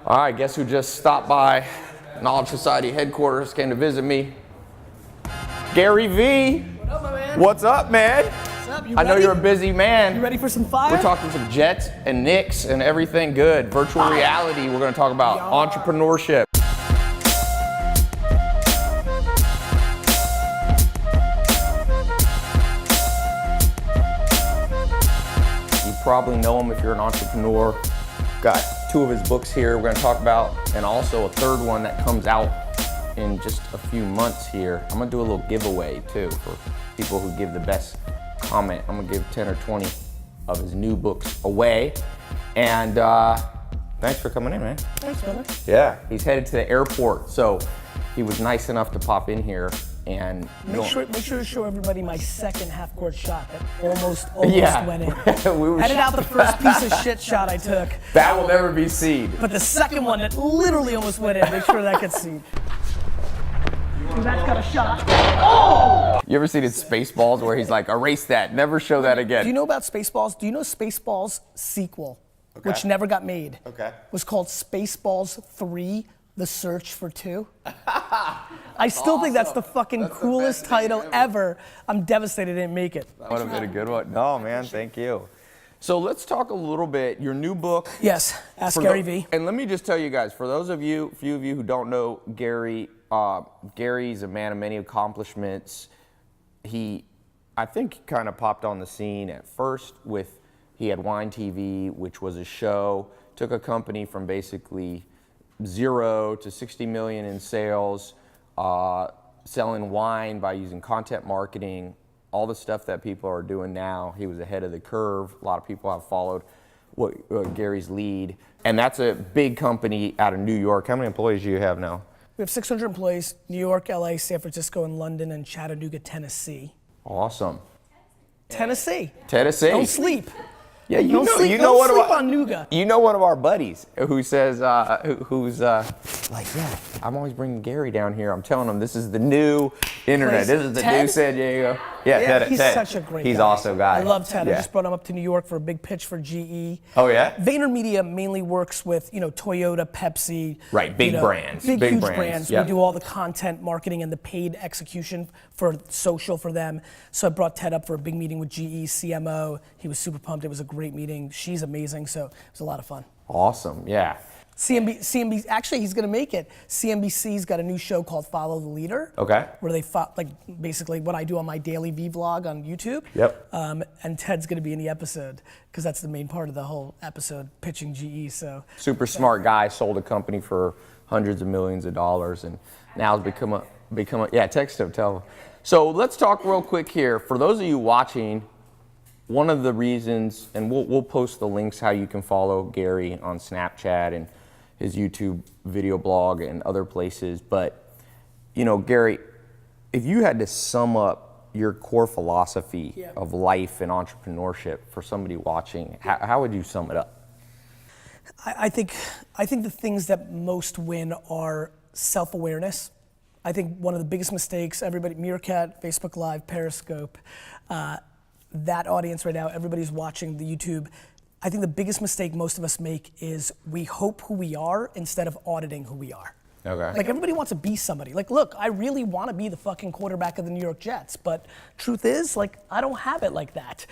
All right, guess who just stopped by Knowledge Society headquarters, came to visit me? Gary V. What up, my man? What's up, man? What's up? You I know ready? you're a busy man. You ready for some fire? We're talking some Jets and Knicks and everything good. Virtual reality, we're gonna talk about entrepreneurship. You probably know him if you're an entrepreneur. Got 2 of his books here we're gonna talk about, and also a 3rd one that comes out in just a few months here. I'm gonna do a little giveaway too for people who give the best comment. I'm gonna give 10 or 20 of his new books away. And thanks for coming in, man. Thanks, brother. Yeah, he's headed to the airport, so he was nice enough to pop in here and Make sure to show everybody my second half-court shot that almost Yeah. went in. We were Edit out the first piece of shit shot I took. That will never be seen. But the second one that literally almost went in, make sure that gets seen. That's got a shot. Oh! You ever seen in Spaceballs where he's like, erase that, never show that again? Do you know about Spaceballs? Do you know Spaceballs sequel, which never got made, was called Spaceballs 3, The Search for 2? I still think that's the fucking coolest title ever. I'm devastated it didn't make it. That would have been a good one. No, man, thank you. So let's talk a little bit, your new book. Yes, Ask Gary V. And let me just tell you guys, for those of you, few of you who don't know Gary, Gary's a man of many accomplishments. I think kind of popped on the scene at first with, he had Wine TV, which was a show, took a company from basically 0 to 60 million in sales, selling wine by using content marketing, all the stuff that people are doing now. He was ahead of the curve. A lot of people have followed Gary's lead. And that's a big company out of New York. How many employees do you have now? We have 600 employees, New York, LA, San Francisco, and London, and Chattanooga, Tennessee. Awesome. Tennessee. Tennessee. Don't sleep. Yeah, you Don't know, sleep, you know don't one sleep of our, on Nougat. You know one of our buddies who says, who's like, yeah, I'm always bringing Gary down here. I'm telling him this is the new internet. This is the new San Diego. Yeah, He's Ted. such a great guy. He's awesome guy. I love Ted. Yeah. I just brought him up to New York for a big pitch for GE. Oh yeah? VaynerMedia mainly works with, Toyota, Pepsi. Right, big brands. Big huge brands. Yep. We do all the content marketing and the paid execution for social for them. So I brought Ted up for a big meeting with GE, CMO. He was super pumped. It was a great meeting. She's amazing, so it was a lot of fun. Awesome, yeah. CNBC, actually he's gonna make it. CNBC's got a new show called Follow the Leader. Okay. Where they basically what I do on my daily vlog on YouTube. Yep. And Ted's gonna be in the episode because that's the main part of the whole episode, pitching GE. So super smart guy, sold a company for hundreds of millions of dollars, and now has become a yeah. Text him, tell him. So let's talk real quick here. For those of you watching, one of the reasons, and we'll post the links how you can follow Gary on Snapchat and his YouTube video blog and other places. But, Gary, if you had to sum up your core philosophy of life and entrepreneurship for somebody watching, how would you sum it up? I think the things that most win are self-awareness. I think one of the biggest mistakes, everybody, Meerkat, Facebook Live, Periscope, that audience right now, everybody's watching the YouTube. I think the biggest mistake most of us make is we hope who we are instead of auditing who we are. Okay. Like everybody wants to be somebody. Like, look, I really want to be the fucking quarterback of the New York Jets, but truth is, I don't have it like that.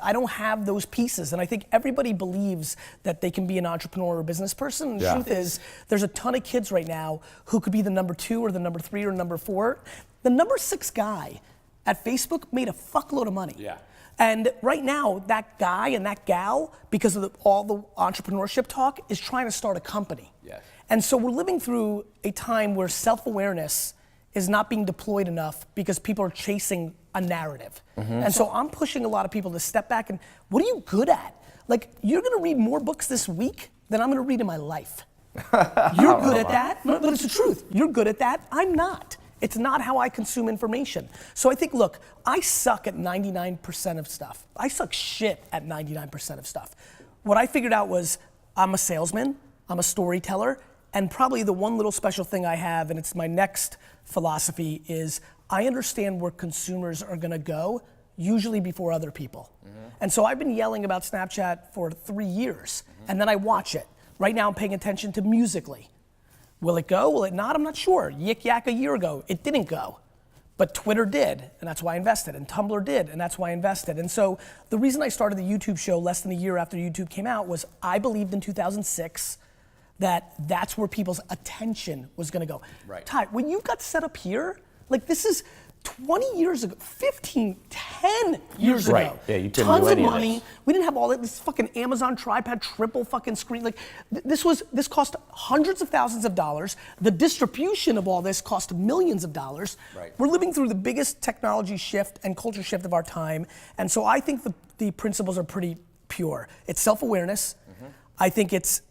I don't have those pieces, and I think everybody believes that they can be an entrepreneur or business person, and the truth is, there's a ton of kids right now who could be the number 2 or the number 3 or number 4. The number 6 guy at Facebook made a fuckload of money. Yeah. And right now, that guy and that gal, because of all the entrepreneurship talk, is trying to start a company. Yes. And so we're living through a time where self-awareness is not being deployed enough because people are chasing a narrative. And so I'm pushing a lot of people to step back and, what are you good at? You're gonna read more books this week than I'm gonna read in my life. You're good at that, but it's the truth. You're good at that, I'm not. It's not how I consume information. So I think, look, I suck at 99% of stuff. I suck shit at 99% of stuff. What I figured out was I'm a salesman, I'm a storyteller, and probably the one little special thing I have, and it's my next philosophy, is I understand where consumers are gonna go, usually before other people. And so I've been yelling about Snapchat for 3 years, and then I watch it. Right now I'm paying attention to Musical.ly. Will it go? Will it not? I'm not sure. Yik Yak a year ago, it didn't go. But Twitter did, and that's why I invested. And Tumblr did, and that's why I invested. And so the reason I started the YouTube show less than a year after YouTube came out was I believed in 2006 that that's where people's attention was gonna go. Right. Ty, when you got set up here, like this is 20 years ago, 15, 10 years ago. Right, yeah, you couldn't Tons do of any of money. this. We didn't have all that, this fucking Amazon tripod, triple fucking screen. Like this cost hundreds of thousands of dollars. The distribution of all this cost millions of dollars. Right. We're living through the biggest technology shift and culture shift of our time. And so I think the principles are pretty pure. It's self-awareness. I think it's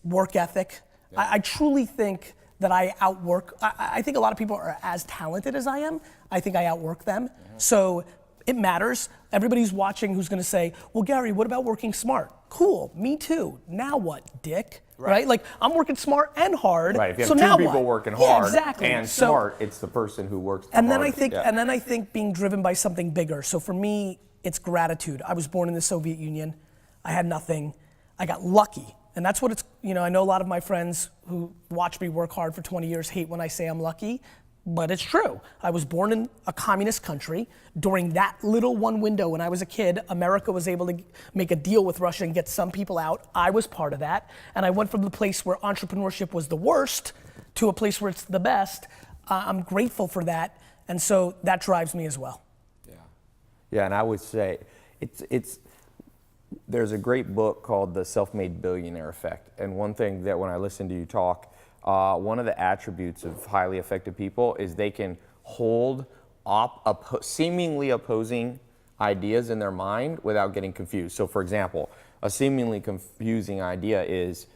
work ethic. Yeah. I truly think that I outwork, I think a lot of people are as talented as I am. I think I outwork them. So it matters. Everybody's watching who's gonna say, well, Gary, what about working smart? Cool, me too. Now what, dick? Right? Like, I'm working smart and hard. Right, if you so have now two people what? working Yeah, hard exactly. and So- smart, it's the person who works the and then hardest. and then I think being driven by something bigger. So for me, it's gratitude. I was born in the Soviet Union. I had nothing. I got lucky. And that's what it's, I know a lot of my friends who watch me work hard for 20 years hate when I say I'm lucky, but it's true. I was born in a communist country. During that little one window when I was a kid, America was able to make a deal with Russia and get some people out. I was part of that. And I went from the place where entrepreneurship was the worst to a place where it's the best. I'm grateful for that. And so that drives me as well. Yeah, and I would say there's a great book called The Self-Made Billionaire Effect. And one thing that when I listen to you talk, one of the attributes of highly effective people is they can hold seemingly opposing ideas in their mind without getting confused. So for example, a seemingly confusing idea is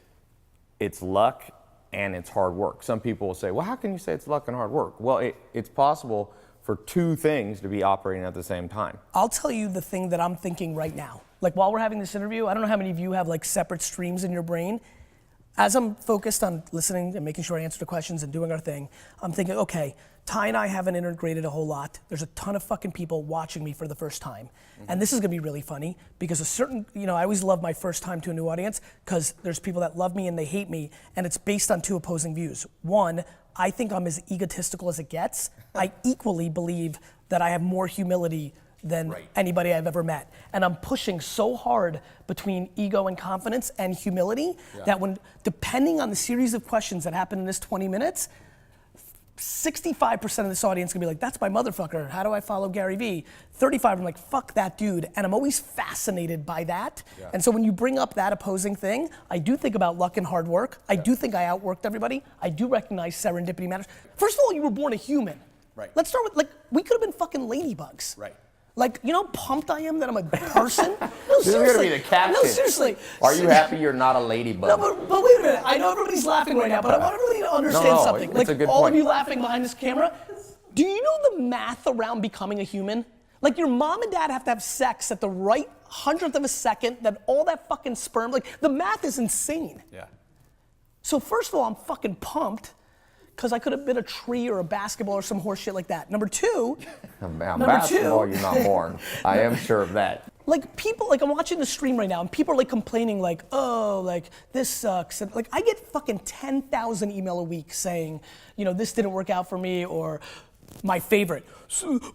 it's luck and it's hard work. Some people will say, well, how can you say it's luck and hard work? Well, it's possible for two things to be operating at the same time. I'll tell you the thing that I'm thinking right now. Like while we're having this interview, I don't know how many of you have like separate streams in your brain. As I'm focused on listening and making sure I answer the questions and doing our thing, I'm thinking, okay, Ty and I haven't integrated a whole lot. There's a ton of fucking people watching me for the first time. And this is gonna be really funny because I always love my first time to a new audience because there's people that love me and they hate me, and it's based on two opposing views. One, I think I'm as egotistical as it gets. I equally believe that I have more humility than anybody I've ever met. And I'm pushing so hard between ego and confidence and humility that depending on the series of questions that happen in this 20 minutes, 65% of this audience is gonna be like, that's my motherfucker, how do I follow Gary Vee? 35, I'm like, fuck that dude. And I'm always fascinated by that. And so when you bring up that opposing thing, I do think about luck and hard work. I do think I outworked everybody. I do recognize serendipity matters. First of all, you were born a human. Let's start with, we could have been fucking ladybugs. Like, you know how pumped I am that I'm a person? No, This is gonna be the caption. No, seriously. Are you happy you're not a ladybug? No, but wait a minute. I know everybody's laughing right now, but I want everybody to understand something. It's a good all point. of you laughing behind this camera, do you know the math around becoming a human? Like your mom and dad have to have sex at the right 100th of a second, that all that fucking sperm, like the math is insane. So first of all, I'm fucking pumped because I could have been a tree or a basketball or some horse shit like that. Number two, basketball, you're not born. I am sure of that. Like people, like I'm watching the stream right now and people are like complaining like, oh, like this sucks. And like I get fucking 10,000 email a week saying, this didn't work out for me, or my favorite,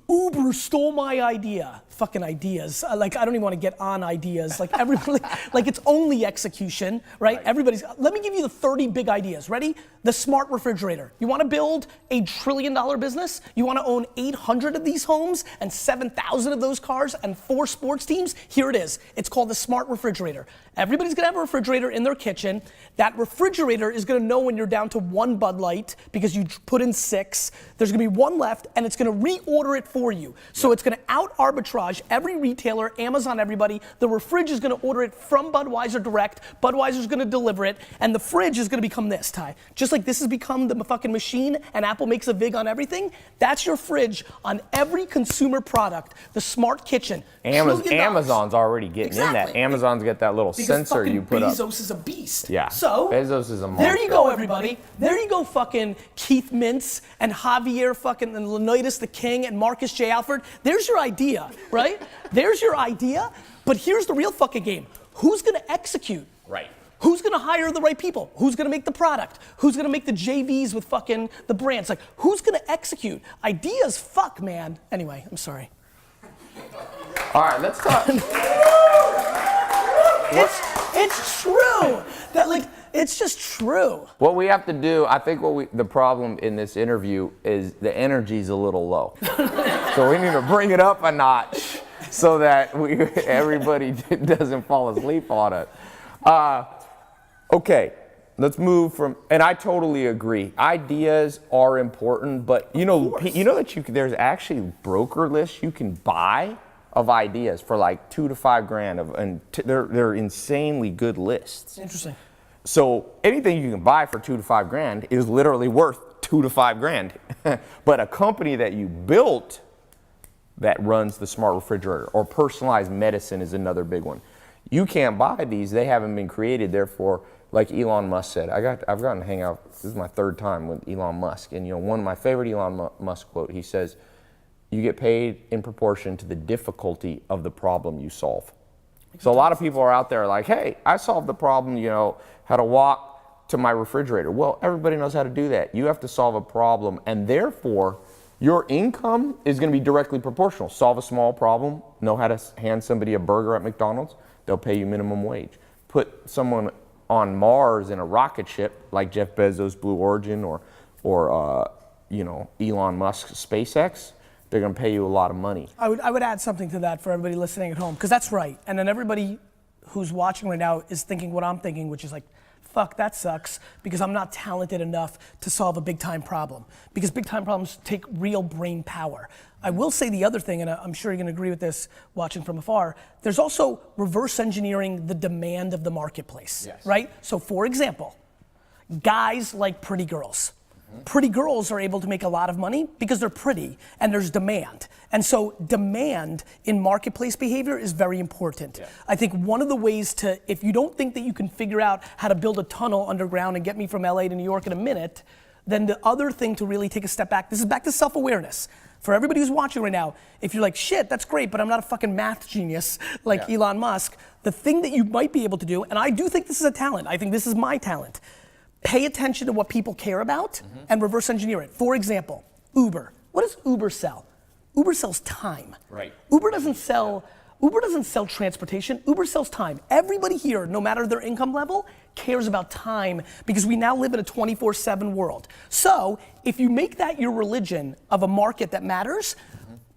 Uber stole my idea. Fucking ideas. Like I don't even want to get on ideas. Like everybody, like it's only execution, right? Everybody's, let me give you the 30 big ideas. Ready? The smart refrigerator. You want to build $1 trillion business? You want to own 800 of these homes and 7,000 of those cars and 4 sports teams? Here it is. It's called the smart refrigerator. Everybody's gonna have a refrigerator in their kitchen. That refrigerator is gonna know when you're down to 1 Bud Light because you put in 6. There's gonna be 1 left and it's gonna reorder it for you. So it's gonna out arbitrage every retailer, Amazon, everybody. The refrige is gonna order it from Budweiser direct. Budweiser's gonna deliver it, and the fridge is gonna become this, Ty. Just like this has become the fucking machine and Apple makes a VIG on everything, that's your fridge on every consumer product. The smart kitchen. Amazon's already getting in that. Amazon's got that little sensor you put up. Bezos is a beast. Yeah. So Bezos is a monster. there you go, everybody. There you go, fucking Keith Mintz and Javier fucking and Leonidas the King and Marcus J. Alford. There's your idea, right? There's your idea. But here's the real fucking game. Who's gonna execute? Right. who's gonna hire the right people? Who's gonna make the product? Who's gonna make the JVs with fucking the brands? Like, who's gonna execute? Ideas, fuck, man. Anyway, I'm sorry. All right, let's talk. It's true. That like, it's just true. What we have to do, I think the problem in this interview is the energy's a little low. So we need to bring it up a notch so that everybody doesn't fall asleep on it. Okay, let's move from, and I totally agree. Ideas are important, but you know that there's actually broker lists you can buy of ideas for like $2 to $5 grand and they're insanely good lists. Interesting. So anything you can buy for $2 to $5 grand is literally worth $2 to $5 grand. But a company that you built that runs the smart refrigerator or personalized medicine is another big one. You can't buy these; they haven't been created. Therefore, like Elon Musk said, I've gotten to hang out. This is my third time with Elon Musk, and one of my favorite Elon Musk quote. He says, "You get paid in proportion to the difficulty of the problem you solve." So a lot of people are out there like, "Hey, I solved the problem. How to walk to my refrigerator." Well, everybody knows how to do that. You have to solve a problem, and therefore, your income is going to be directly proportional. Solve a small problem, know how to hand somebody a burger at McDonald's, they'll pay you minimum wage. Put someone on Mars in a rocket ship like Jeff Bezos' Blue Origin or Elon Musk's SpaceX, they're going to pay you a lot of money. I would add something to that for everybody listening at home, because that's right. And then everybody who's watching right now is thinking what I'm thinking, which is like, fuck, that sucks, because I'm not talented enough to solve a big time problem. Because big time problems take real brain power. I will say the other thing, and I'm sure you're gonna agree with this watching from afar, there's also reverse engineering the demand of the marketplace, right? So for example, guys like pretty girls. Pretty girls are able to make a lot of money because they're pretty and there's demand. And so demand in marketplace behavior is very important. Yeah. I think one of the ways if you don't think that you can figure out how to build a tunnel underground and get me from LA to New York in a minute, then the other thing to really take a step back, this is back to self-awareness. For everybody who's watching right now, if you're like, shit, that's great, but I'm not a fucking math genius like Elon Musk, the thing that you might be able to do, and I do think this is a talent, I think this is my talent, pay attention to what people care about and reverse engineer it. For example, Uber. What does Uber sell? Uber sells time. Right. Uber doesn't sell transportation. Uber sells time. Everybody here, no matter their income level, cares about time because we now live in a 24/7 world. So if you make that your religion of a market that matters,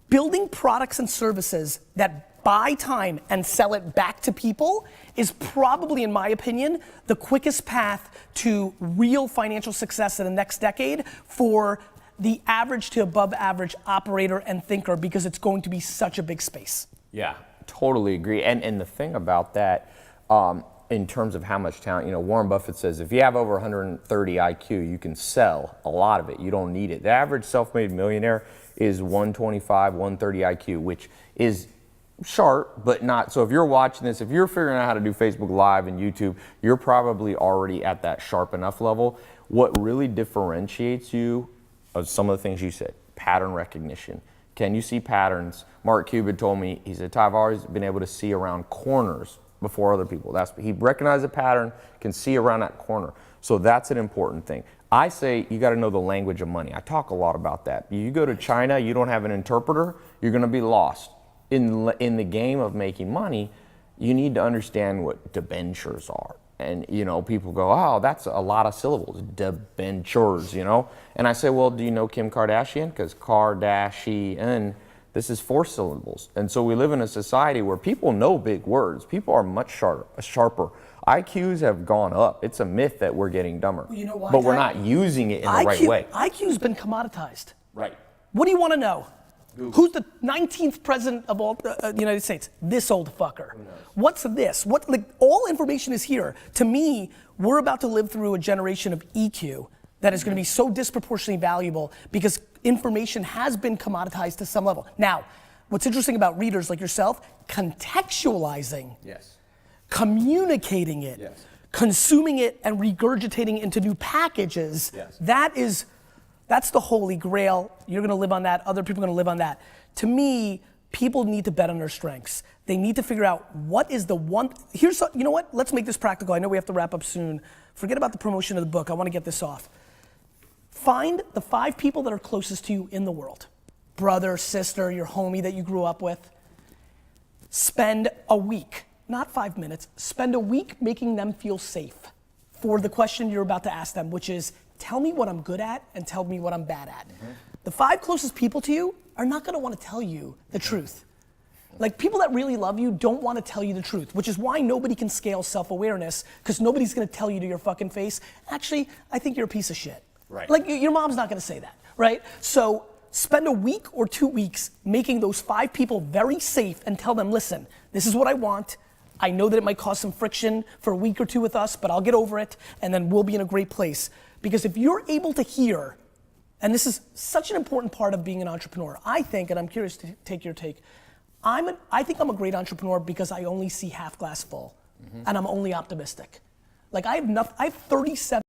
building products and services that buy time and sell it back to people is probably, in my opinion, the quickest path to real financial success in the next decade for the average to above average operator and thinker, because it's going to be such a big space. Yeah, totally agree. And the thing about that, in terms of how much talent, Warren Buffett says if you have over 130 IQ, you can sell a lot of it. You don't need it. The average self-made millionaire is 125, 130 IQ, which is sharp, but not. So if you're watching this, if you're figuring out how to do Facebook Live and YouTube, you're probably already at that sharp enough level. What really differentiates you are some of the things you said. Pattern recognition. Can you see patterns? Mark Cuban told me, he said, I've always been able to see around corners before other people. He recognized a pattern, can see around that corner. So that's an important thing. I say you got to know the language of money. I talk a lot about that. You go to China, you don't have an interpreter, you're going to be lost. In the game of making money, you need to understand what debentures are. And, people go, oh, that's a lot of syllables, debentures, And I say, well, do you know Kim Kardashian? Because Kardashian, this is 4 syllables. And so we live in a society where people know big words. People are much sharper. IQs have gone up. It's a myth that we're getting dumber. You know why? But we're not using it in the right way. IQ's been commoditized. Right. What do you want to know? Google. Who's the 19th president of all the United States? This old fucker. What's this? All information is here. To me, we're about to live through a generation of EQ that is going to be so disproportionately valuable because information has been commoditized to some level. Now, what's interesting about readers like yourself, contextualizing, communicating it, consuming it and regurgitating into new packages, that's the holy grail. You're gonna live on that, other people are gonna live on that. To me, people need to bet on their strengths. They need to figure out what is the one, you know what, let's make this practical. I know we have to wrap up soon. Forget about the promotion of the book, I wanna get this off. Find the 5 people that are closest to you in the world. Brother, sister, your homie that you grew up with. Spend a week, not 5 minutes, spend a week making them feel safe for the question you're about to ask them, which is, tell me what I'm good at and tell me what I'm bad at. The 5 closest people to you are not gonna wanna tell you the truth. Like, people that really love you don't wanna tell you the truth, which is why nobody can scale self-awareness, because nobody's gonna tell you to your fucking face, actually, I think you're a piece of shit. Right. Like, your mom's not gonna say that, right? So, spend a week or 2 weeks making those 5 people very safe and tell them, listen, this is what I want. I know that it might cause some friction for a week or 2 with us, but I'll get over it, and then we'll be in a great place. Because if you're able to hear, and this is such an important part of being an entrepreneur, I think, and I'm curious to take your take, I think I'm a great entrepreneur because I only see half glass full, and I'm only optimistic. Like, I have 37